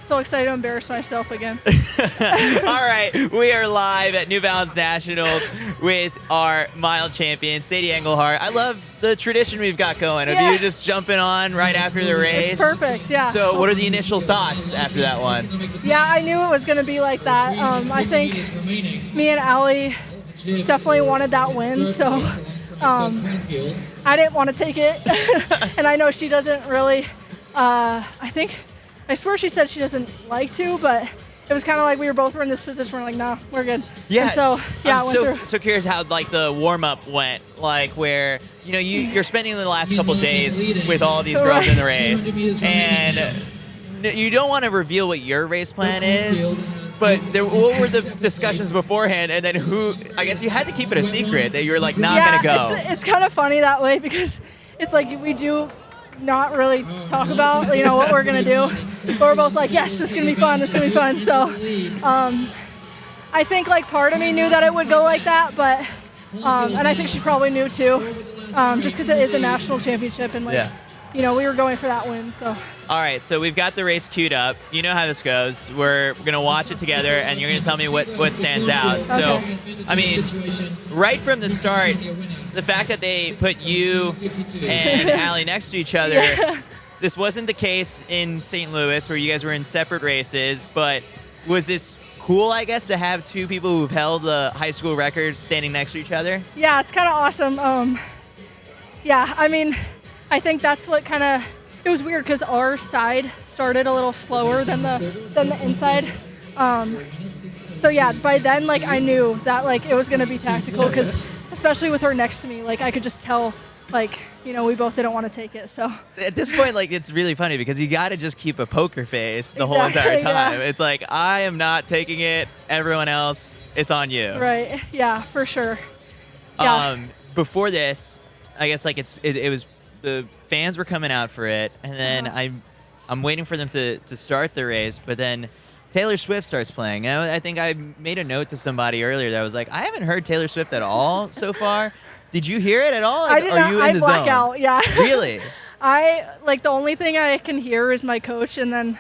so excited to embarrass myself again. All right, we are live at New Balance Nationals with our mile champion, Sadie Engelhardt. I love the tradition we've got going of you just jumping on right after the race. It's perfect, yeah. So what are the initial thoughts after that one? Yeah, I knew it was going to be like that. I think me and Allie definitely wanted that win, so I didn't want to take it. And I know she doesn't really, I swear she said she doesn't like to, but it was kind of like we both were in this position. We're like, no, we're good. Yeah. And so, yeah, I'm I went through. so curious how like the warm-up went, like where, you know, you're spending the last couple days with all these girls in the race, and you don't want to reveal what your race plan is, but what were the discussions beforehand, and then I guess you had to keep it a secret that you were like not going to go. It's kind of funny that way because it's like we do not really talk about, you know, what we're going to do. But we're both like, yes, this is going to be fun, this is going to be fun. So I think like part of me knew that it would go like that, but, and I think she probably knew too, just because it is a national championship and like, you know, we were going for that win, so. All right, so we've got the race queued up. You know how this goes. We're going to watch it together, and you're going to tell me what stands out. Okay. So, I mean, right from the start, the fact that they put you and Allie next to each other, this wasn't the case in St. Louis where you guys were in separate races, but was this cool, I guess, to have two people who've held the high school record standing next to each other? Yeah, it's kind of awesome. Yeah, I mean, I think that's what kind of, it was weird because our side started a little slower than the inside. So yeah, by then, like, I knew that, like, it was going to be tactical because especially with her next to me, like, I could just tell, like, you know, we both didn't want to take it, so. At this point, like, it's really funny because you got to just keep a poker face the whole entire time. Yeah. It's like, I am not taking it. Everyone else, it's on you. Right, yeah, for sure. Yeah. Before this, I guess, like, it was, the fans were coming out for it, and then I'm waiting for them to start the race, but then Taylor Swift starts playing. And I think I made a note to somebody earlier that was like, I haven't heard Taylor Swift at all so far. Did you hear it at all? Like, I did not. Are you in the black zone? Out, yeah. Really? The only thing I can hear is my coach, and then,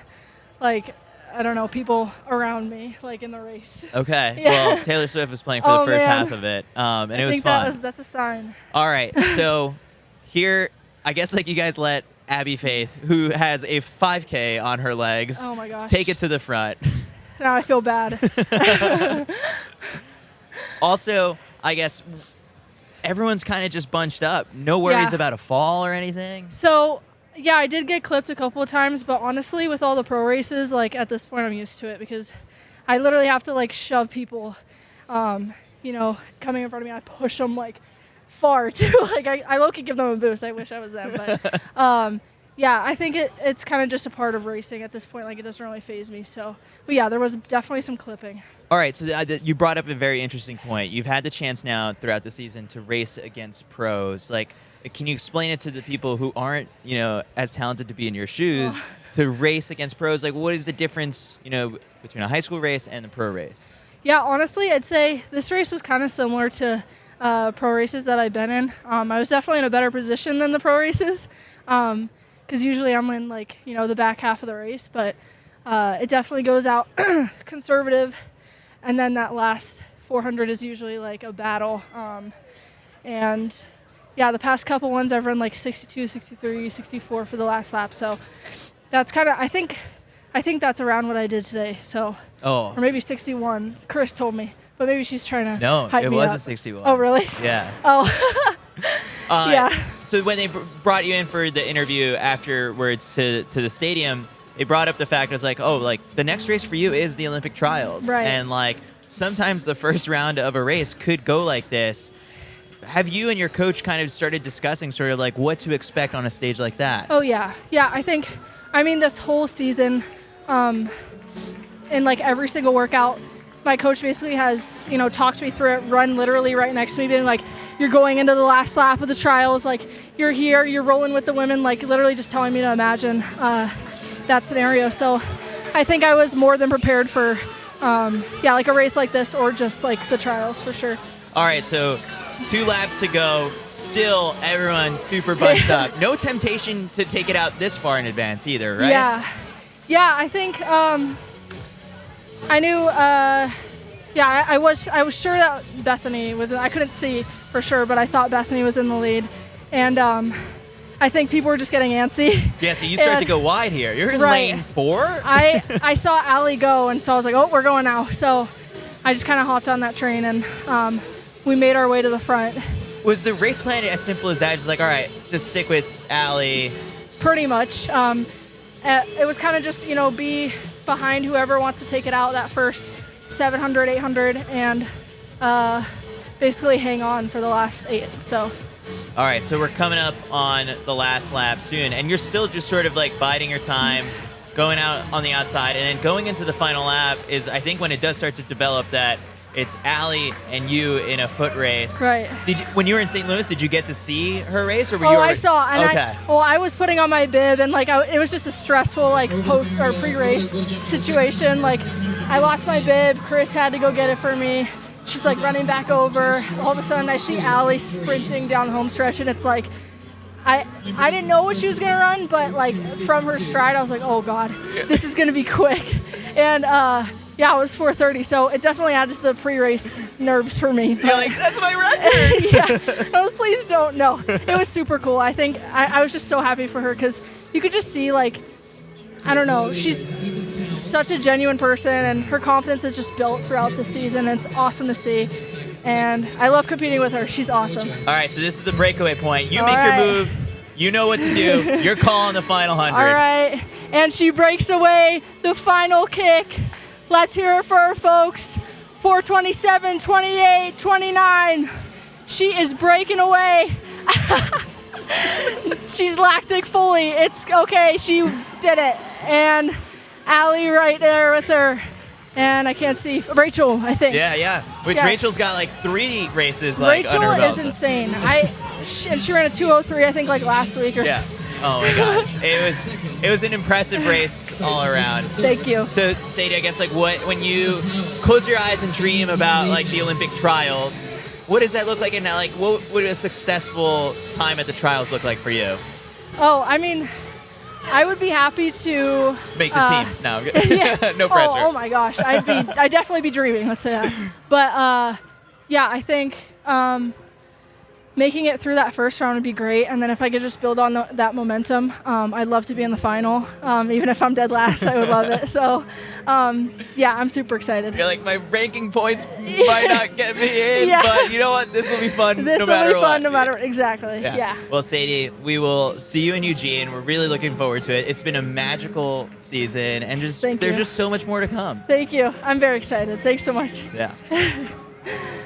like, I don't know, people around me, like, in the race. Okay. Yeah. Well, Taylor Swift was playing for the first half of it, and it was fun. That's a sign. All right. So here, I guess, like, you guys let Abby Faith, who has a 5K on her legs, oh my gosh, take it to the front. Now I feel bad. Also, I guess everyone's kind of just bunched up. No worries about a fall or anything? So, yeah, I did get clipped a couple of times, but honestly, with all the pro races, like, at this point, I'm used to it because I literally have to, like, shove people, you know, coming in front of me. I push them, like, far, too. Like, I low-key give them a boost. I wish I was them, but, yeah, I think it's kind of just a part of racing at this point. Like, it doesn't really faze me. So, but yeah, there was definitely some clipping. All right, so you brought up a very interesting point. You've had the chance now throughout the season to race against pros. Like, can you explain it to the people who aren't, you know, as talented to be in your shoes to race against pros? Like, what is the difference, you know, between a high school race and a pro race? Yeah, honestly, I'd say this race was kind of similar to pro races that I've been in. I was definitely in a better position than the pro races. Because usually I'm in, like, you know, the back half of the race, but it definitely goes out conservative, and then that last 400 is usually like a battle. And yeah, the past couple ones I've run like 62, 63, 64 for the last lap, so that's kind of, I think that's around what I did today. So, or maybe 61. Chris told me, but maybe she's trying to hype me up. No, it wasn't 61. Oh, really? Yeah. Oh. Yeah. So when they brought you in for the interview afterwards to the stadium, they brought up the fact, it's like, oh, like, the next race for you is the Olympic trials. Right. And, like, sometimes the first round of a race could go like this. Have you and your coach kind of started discussing sort of, like, what to expect on a stage like that? Oh, yeah. Yeah, I mean, this whole season, in, like, every single workout, my coach basically has, you know, talked me through it, run literally right next to me, being like, you're going into the last lap of the trials, like, you're here, you're rolling with the women, like, literally just telling me to imagine that scenario. So I think I was more than prepared for, like a race like this or just, like, the trials for sure. All right, so 2 laps to go. Still, everyone super bunched up. No temptation to take it out this far in advance either, right? Yeah, I think I knew. I was sure that Bethany was. I couldn't see for sure, but I thought Bethany was in the lead, and I think people were just getting antsy. Yeah, so you start to go wide here. You're in lane 4. I saw Allie go, and so I was like, oh, we're going now. So I just kind of hopped on that train, and we made our way to the front. Was the race plan as simple as that? Just like, all right, just stick with Allie. Pretty much. It was kind of just, be behind whoever wants to take it out that first 700, 800, and basically hang on for the last 8. So. All right, so we're coming up on the last lap soon, and you're still just sort of like biding your time, going out on the outside, and then going into the final lap is, I think, when it does start to develop that it's Allie and you in a foot race. Right. When you were in St. Louis, did you get to see her race, or were you? Oh, I saw. And okay. I was putting on my bib, and it was just a stressful post or pre-race situation. I lost my bib. Chris had to go get it for me. She's running back over. All of a sudden, I see Allie sprinting down the home stretch, and it's I didn't know what she was gonna run, but from her stride, I was like, oh god, this is gonna be quick. And yeah, it was 4:30, so it definitely added to the pre-race nerves for me. You're like, that's my record. Yeah, I was, please don't. No, it was super cool. I think I was just so happy for her because you could just see I don't know, she's such a genuine person, and her confidence is just built throughout the season. And it's awesome to see, and I love competing with her. She's awesome. All right, so this is the breakaway point. You make your move. You know what to do. You're calling the final 100. All right, and she breaks away the final kick. Let's hear it for her, folks. 4:27, 28, 29. She is breaking away. She's lactic fully. It's okay. She did it. And Allie right there with her. And I can't see. Rachel, I think. Yeah. Which yes. Rachel's got 3 races Rachel under her belt. is insane. And she ran a 2:03, I think, last week or yeah. Oh my gosh, it was an impressive race all around. Thank you. So Sadie, I guess when you close your eyes and dream about the Olympic trials, what does that look like? And now, what would a successful time at the trials look like for you? Oh, I mean, I would be happy to make the team. No, yeah. No pressure. Oh my gosh, I'd definitely be dreaming. Let's say that. But yeah, I think. Making it through that first round would be great, and then if I could just build on that momentum, I'd love to be in the final. Even if I'm dead last, I would love it. So, yeah, I'm super excited. You're my ranking points might not get me in, but you know what? This will be fun this no matter what. This will be fun no matter what. Exactly, yeah. Well, Sadie, we will see you in Eugene. We're really looking forward to it. It's been a magical season, and there's just so much more to come. Thank you. I'm very excited. Thanks so much. Yeah.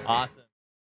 Awesome.